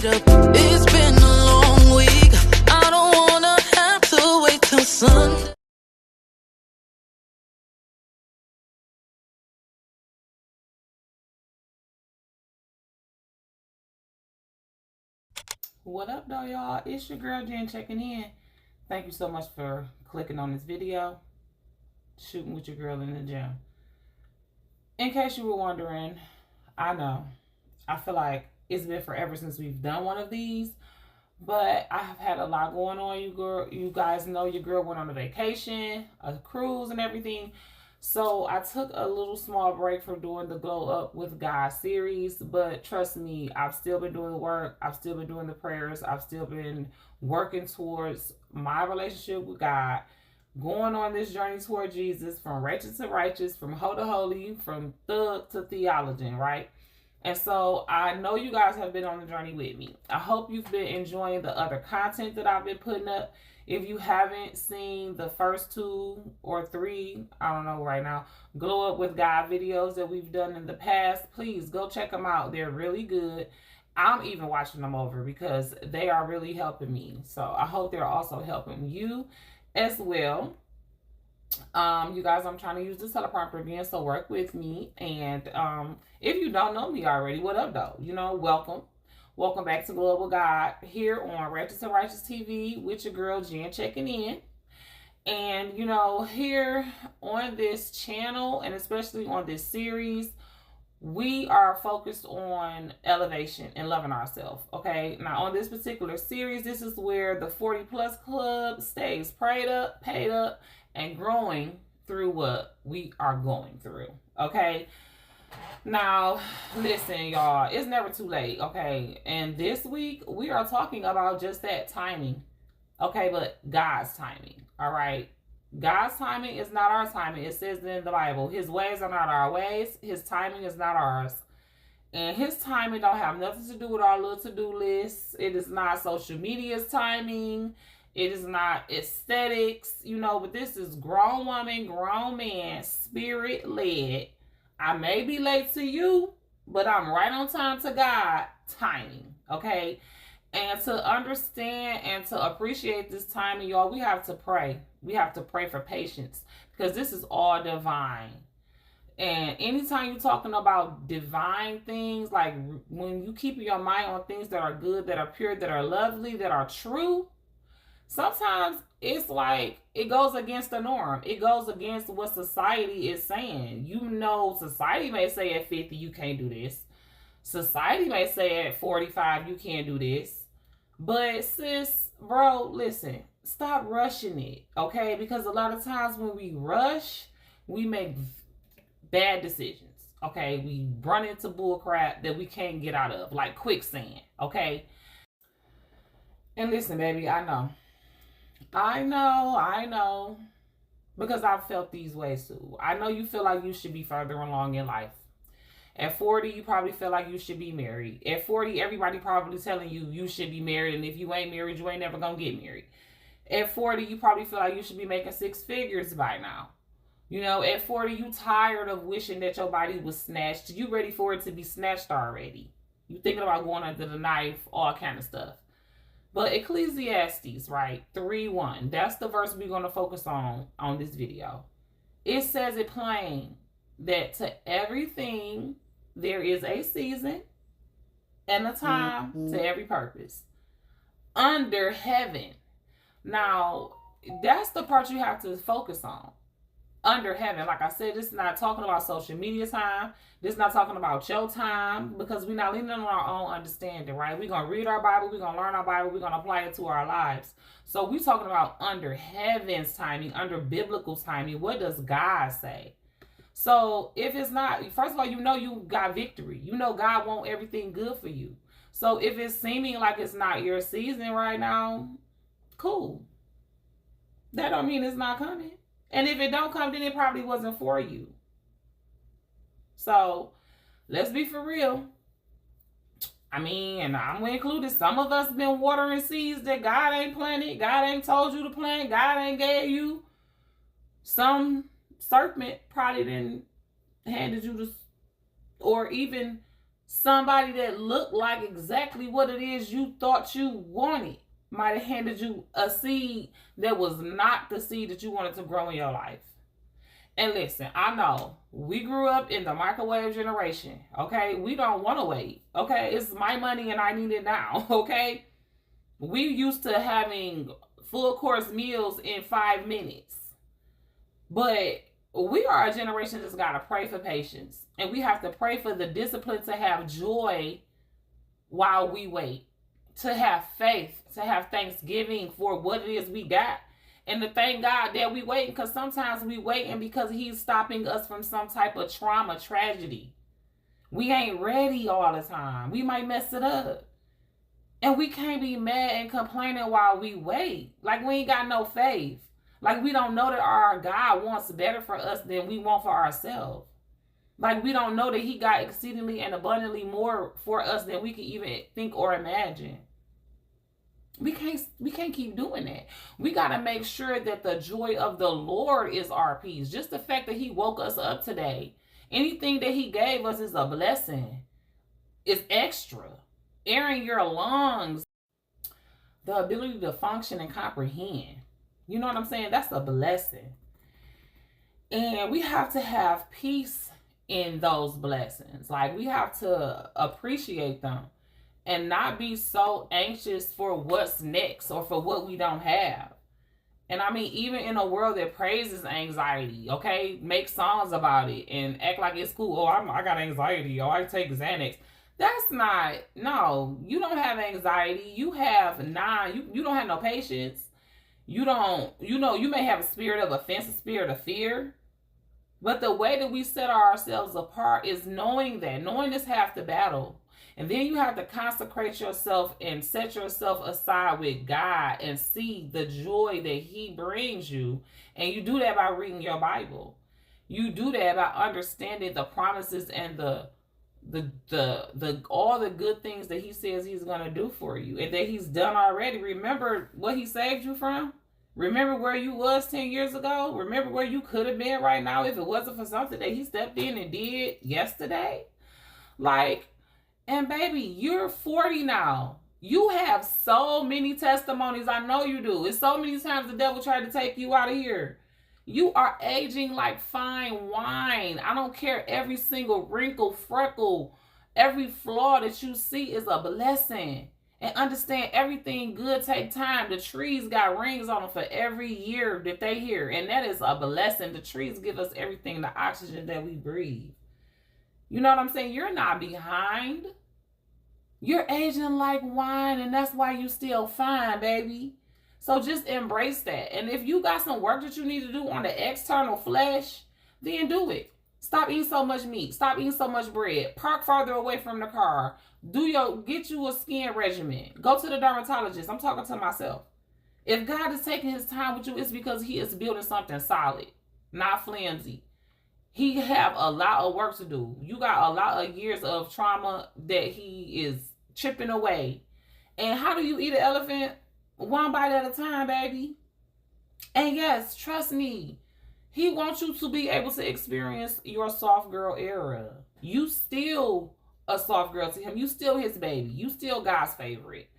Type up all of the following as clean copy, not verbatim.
up. It's been a long week. I don't wanna have to wait till Sunday. What up, though, y'all? It's your girl, Jenncheckinin. Thank you so much for clicking on this video. Shooting with your girl in the gym. In case you were wondering, I know, I feel like it's been forever since we've done one of these, but I have had a lot going on. You guys know your girl went on a vacation, a cruise and everything. So I took a little small break from doing the Glow Up with God series, but trust me, I've still been doing the work. I've still been doing the prayers. I've still been working towards my relationship with God, going on this journey toward Jesus, from Ratchet to righteous, from hoe to holy, from thug to theologian, right? And so I know you guys have been on the journey with me. I hope you've been enjoying the other content that I've been putting up. If you haven't seen the first 2 or 3, I don't know right now, Glow Up with God videos that we've done in the past, please go check them out. They're really good. I'm even watching them over because they are really helping me. So I hope they're also helping you as well. You guys, I'm trying to use the teleprompter again, so work with me. And if you don't know me already, what up, though? You know, welcome. Welcome back to Global God here on Ratchet to Righteous TV with your girl, Jenncheckinin. And, you know, here on this channel, and especially on this series, we are focused on elevation and loving ourselves, okay? Now, on this particular series, this is where the 40+ club stays prayed up, paid up, and growing through what we are going through, okay? Now, listen, y'all, it's never too late, okay? And this week, we are talking about just that timing, okay? But God's timing, all right? God's timing is not our timing. It says in the Bible, his ways are not our ways. His timing is not ours. And his timing don't have nothing to do with our little to-do lists. It is not social media's timing. It is not aesthetics, you know, but this is grown woman, grown man, spirit-led. I may be late to you, but I'm right on time to God timing, okay? And to understand and to appreciate this timing, y'all, we have to pray. We have to pray for patience because this is all divine. And anytime you're talking about divine things, like when you keep your mind on things that are good, that are pure, that are lovely, that are true, sometimes it's like it goes against the norm. It goes against what society is saying. You know, society may say at 50 you can't do this. Society may say at 45 you can't do this. But sis, bro, listen, stop rushing it, okay? Because a lot of times when we rush, we make bad decisions, okay? We run into bull crap that we can't get out of, like quicksand, okay? And listen, baby, I know, because I've felt these ways too. I know you feel like you should be further along in life. At 40, you probably feel like you should be married. At 40, everybody probably telling you you should be married, and if you ain't married, you ain't never gonna get married. At 40, you probably feel like you should be making 6 figures by now. You know, at 40, you tired of wishing that your body was snatched. You ready for it to be snatched already. You thinking about going under the knife, all kind of stuff. But Ecclesiastes, right, 3:1, that's the verse we're going to focus on this video. It says it plain that to everything there is a season and a time to every purpose under heaven. Now, that's the part you have to focus on. Under heaven. Like I said, this is not talking about social media time. This is not talking about your time, because we're not leaning on our own understanding, right? We're going to read our Bible. We're going to learn our Bible. We're going to apply it to our lives. So we're talking about under heaven's timing, under biblical timing. What does God say? So if it's not, first of all, you know you got victory. You know God wants everything good for you. So if it's seeming like it's not your season right now, cool. That don't mean it's not coming. And if it don't come, then it probably wasn't for you. So let's be for real. I mean, and I'm going to include it. Some of us been watering seeds that God ain't planted. God ain't told you to plant. God ain't gave you. Some serpent probably didn't handed you to, or even Somebody that looked like exactly what it is you thought you wanted might have handed you a seed that was not the seed that you wanted to grow in your life. And listen, I know we grew up in the microwave generation, okay? We don't want to wait, okay? It's my money and I need it now, okay? We used to having full course meals in 5 minutes. But we are a generation that's got to pray for patience. And we have to pray for the discipline to have joy while we wait, to have faith, to have thanksgiving for what it is we got. And to thank God that we wait, because sometimes we waiting because he's stopping us from some type of trauma, tragedy. We ain't ready all the time. We might mess it up. And we can't be mad and complaining while we wait. Like we ain't got no faith. Like we don't know that our God wants better for us than we want for ourselves. Like we don't know that he got exceedingly and abundantly more for us than we can even think or imagine. We can't keep doing that. We got to make sure that the joy of the Lord is our peace. Just the fact that he woke us up today. Anything that he gave us is a blessing. It's extra. Air in your lungs. The ability to function and comprehend. You know what I'm saying? That's a blessing. And we have to have peace in those blessings. Like we have to appreciate them. And not be so anxious for what's next or for what we don't have. And I mean, even in a world that praises anxiety, okay? Make songs about it and act like it's cool. Oh, I got anxiety. Oh, I take Xanax. That's not, no. You don't have anxiety. You have you don't have no patience. You don't, you may have a spirit of offense, a spirit of fear. But the way that we set ourselves apart is knowing is half the battle. And then you have to consecrate yourself and set yourself aside with God and see the joy that he brings you. And you do that by reading your Bible. You do that by understanding the promises and the all the good things that he says he's going to do for you and that he's done already. Remember what he saved you from? Remember where you was 10 years ago? Remember where you could have been right now if it wasn't for something that he stepped in and did yesterday? Like, and baby, you're 40 now. You have so many testimonies. I know you do. It's so many times the devil tried to take you out of here. You are aging like fine wine. I don't care. Every single wrinkle, freckle, every flaw that you see is a blessing. And understand everything good take time. The trees got rings on them for every year that they hear. And that is a blessing. The trees give us everything, the oxygen that we breathe. You know what I'm saying? You're not behind. You're aging like wine, and that's why you still fine, baby. So just embrace that. And if you got some work that you need to do on the external flesh, then do it. Stop eating so much meat. Stop eating so much bread. Park farther away from the car. Get you a skin regimen. Go to the dermatologist. I'm talking to myself. If God is taking his time with you, it's because he is building something solid, not flimsy. He have a lot of work to do. You got a lot of years of trauma that he is chipping away. And how do you eat an elephant? One bite at a time, baby. And yes, trust me, he wants you to be able to experience your soft girl era. You still a soft girl to him. You still his baby. You still God's favorite.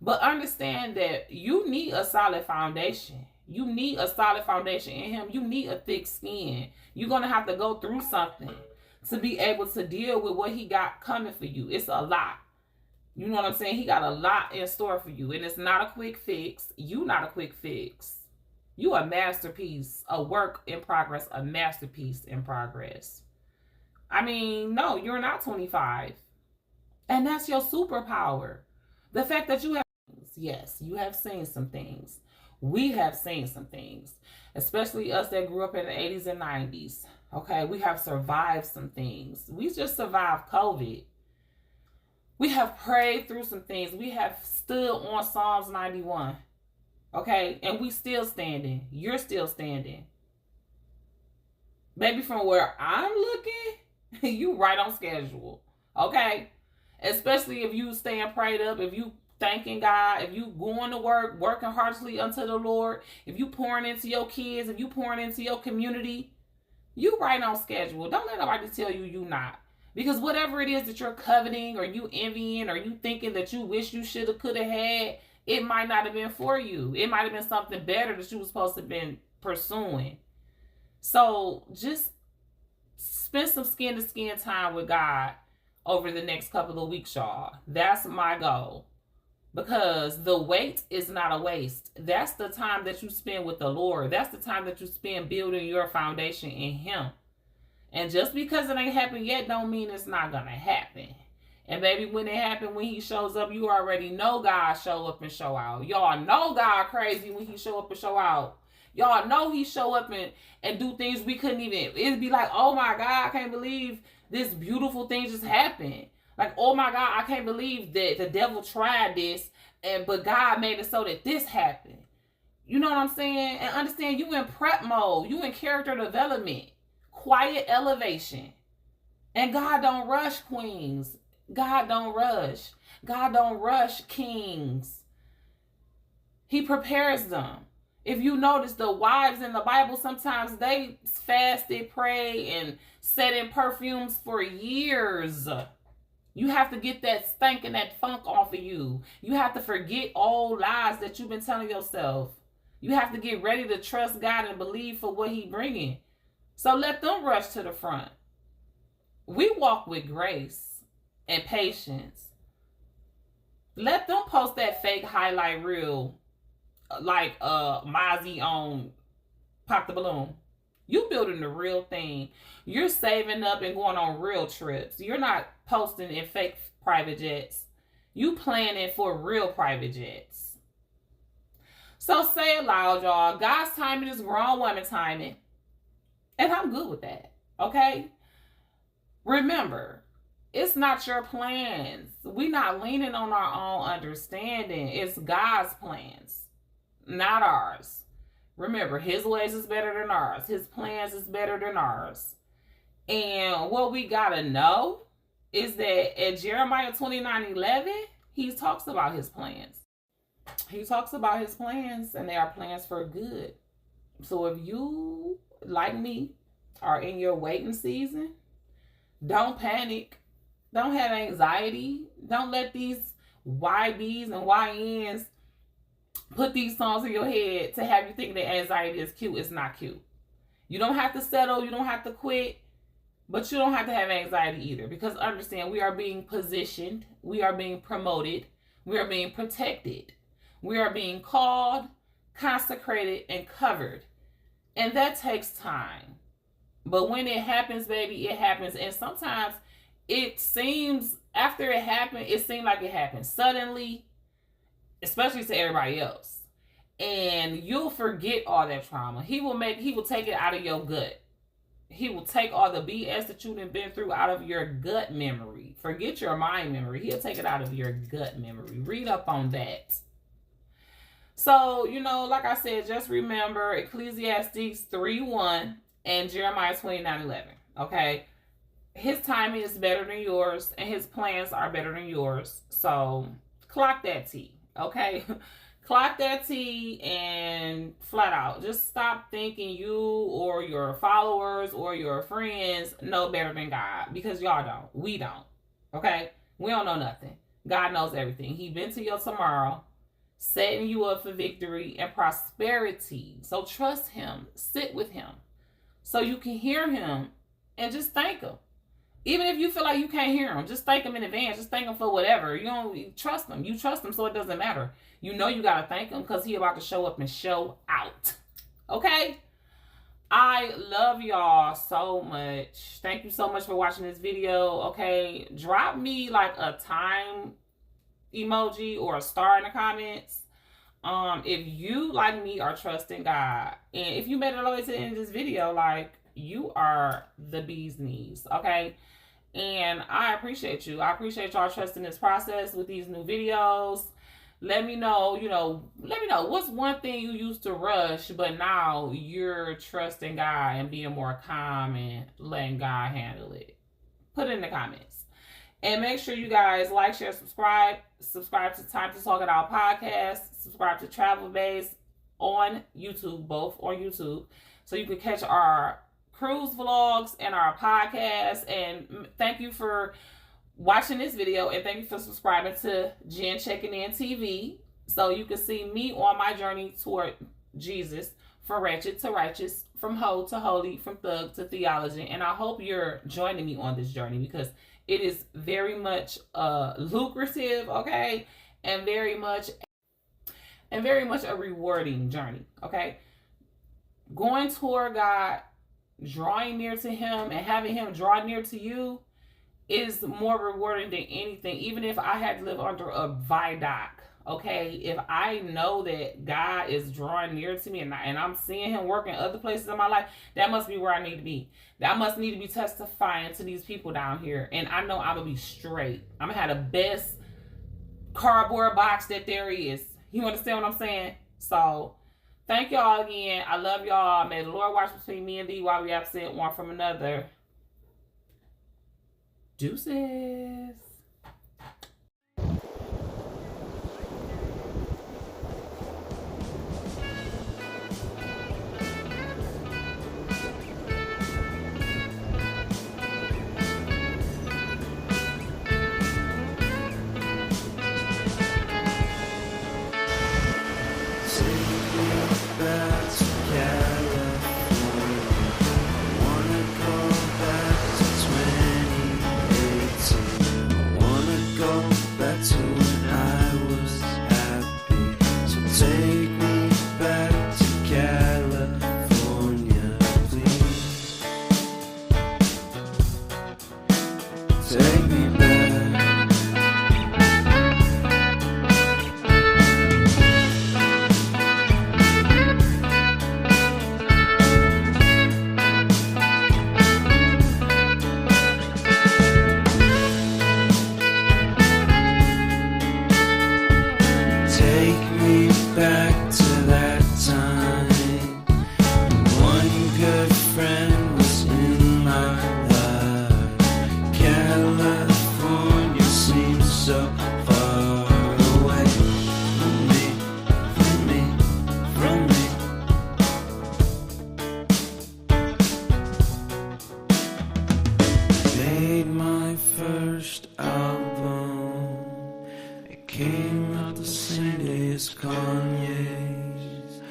But understand that you need a solid foundation. You need a solid foundation in him. You need a thick skin. You're going to have to go through something to be able to deal with what he got coming for you. It's a lot. You know what I'm saying? He got a lot in store for you. And it's not a quick fix. You not a quick fix. You a masterpiece, a work in progress, a masterpiece in progress. I mean, no, you're not 25. And that's your superpower. The fact that you have, yes, you have seen some things. We have seen some things, especially us that grew up in the 80s and 90s. Okay, we have survived some things. We just survived COVID. We have prayed through some things. We have stood on Psalms 91. Okay, and we still standing. You're still standing. Baby, from where I'm looking, you right on schedule. Okay, especially if you staying prayed up, if you thanking God, if you going to work, working heartily unto the Lord, if you pouring into your kids, if you pouring into your community, you right on schedule. Don't let nobody tell you you not. Because whatever it is that you're coveting or you envying or you thinking that you wish you should have, could have had, it might not have been for you. It might have been something better that you were supposed to have been pursuing. So just spend some skin-to-skin time with God over the next couple of weeks, y'all. That's my goal. Because the wait is not a waste. That's the time that you spend with the Lord. That's the time that you spend building your foundation in Him. And just because it ain't happened yet don't mean it's not going to happen. And baby, when it happens, when He shows up, you already know God show up and show out. Y'all know God crazy when He show up and show out. Y'all know He show up and do things we couldn't even. It'd be like, oh my God, I can't believe this beautiful thing just happened. Like, oh my God, I can't believe that the devil tried this, but God made it so that this happened. You know what I'm saying? And understand, you in prep mode. You in character development. Quiet elevation. And God don't rush queens. God don't rush. God don't rush kings. He prepares them. If you notice, the wives in the Bible, sometimes they fasted, prayed, and set in perfumes for years. You have to get that stank and that funk off of you. You have to forget old lies that you've been telling yourself. You have to get ready to trust God and believe for what He bringing. So let them rush to the front. We walk with grace and patience. Let them post that fake highlight reel like Mozzie on Pop the Balloon. You building the real thing. You're saving up and going on real trips. You're not posting in fake private jets. You planning for real private jets. So say it loud, y'all. God's timing is grown woman timing. And I'm good with that. Okay? Remember, it's not your plans. We're not leaning on our own understanding. It's God's plans, not ours. Remember, His ways is better than ours. His plans is better than ours. And what we got to know is that at Jeremiah 29:11, He talks about His plans. He talks about His plans, and they are plans for good. So if you, like me, are in your waiting season, don't panic. Don't have anxiety. Don't let these YBs and YNs put these songs in your head to have you think that anxiety is cute. It's not cute. You don't have to settle. You don't have to quit. But you don't have to have anxiety either. Because understand, we are being positioned. We are being promoted. We are being protected. We are being called, consecrated, and covered. And that takes time. But when it happens, baby, it happens. And sometimes it seems, after it happened, it seemed like it happened suddenly, especially to everybody else. And you'll forget all that trauma. He will take it out of your gut. He will take all the BS that you've been through out of your gut memory. Forget your mind memory. He'll take it out of your gut memory. Read up on that. So, like I said, just remember Ecclesiastes 3:1 and Jeremiah 29:11. Okay? His timing is better than yours, and His plans are better than yours. So, clock that T. Okay? Clock that T and flat out. Just stop thinking you or your followers or your friends know better than God. Because y'all don't. We don't. Okay? We don't know nothing. God knows everything. He been to your tomorrow, setting you up for victory and prosperity. So trust Him. Sit with Him. So you can hear Him and just thank Him. Even if you feel like you can't hear Him, just thank Him in advance. Just thank Him for whatever. You don't trust Him. You trust Him, so it doesn't matter. You know you got to thank Him because He about to show up and show out. Okay? I love y'all so much. Thank you so much for watching this video. Okay? Drop me like a time emoji or a star in the comments. If you, like me, are trusting God. And if you made it all the way to the end of this video, like, you are the bee's knees. Okay? And I appreciate you. I appreciate y'all trusting this process with these new videos. Let me know, let me know what's one thing you used to rush, but now you're trusting God and being more calm and letting God handle it. Put it in the comments. And make sure you guys like, share, subscribe. Subscribe to Time to Talk It Out podcast. Subscribe to Travel Base on YouTube, both on YouTube. So you can catch our cruise vlogs and our podcast. And thank you for watching this video, and thank you for subscribing to Jenncheckinin TV, so you can see me on my journey toward Jesus, from ratchet to righteous, from hoe to holy, from thug to theology. And I hope you're joining me on this journey, because it is very much lucrative, okay, and very much a rewarding journey, okay. Going toward God, drawing near to Him, and having Him draw near to you is more rewarding than anything. Even if I had to live under a viaduct, okay, if I know that God is drawing near to me, and I'm seeing Him work in other places in my life, that must be where I need to be. That must need to be testifying to these people down here. And I know I'm going to be straight. I'm going to have the best cardboard box that there is. You understand what I'm saying? So, thank y'all again. I love y'all. May the Lord watch between me and thee while we absent one from another. Deuces. Came out the same day as Kanye's.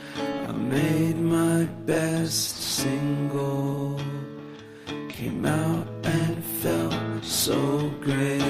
I made my best single. Came out and felt so great.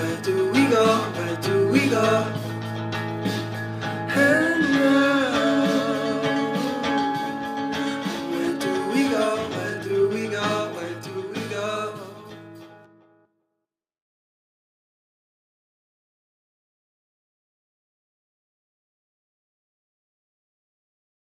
Where do we go?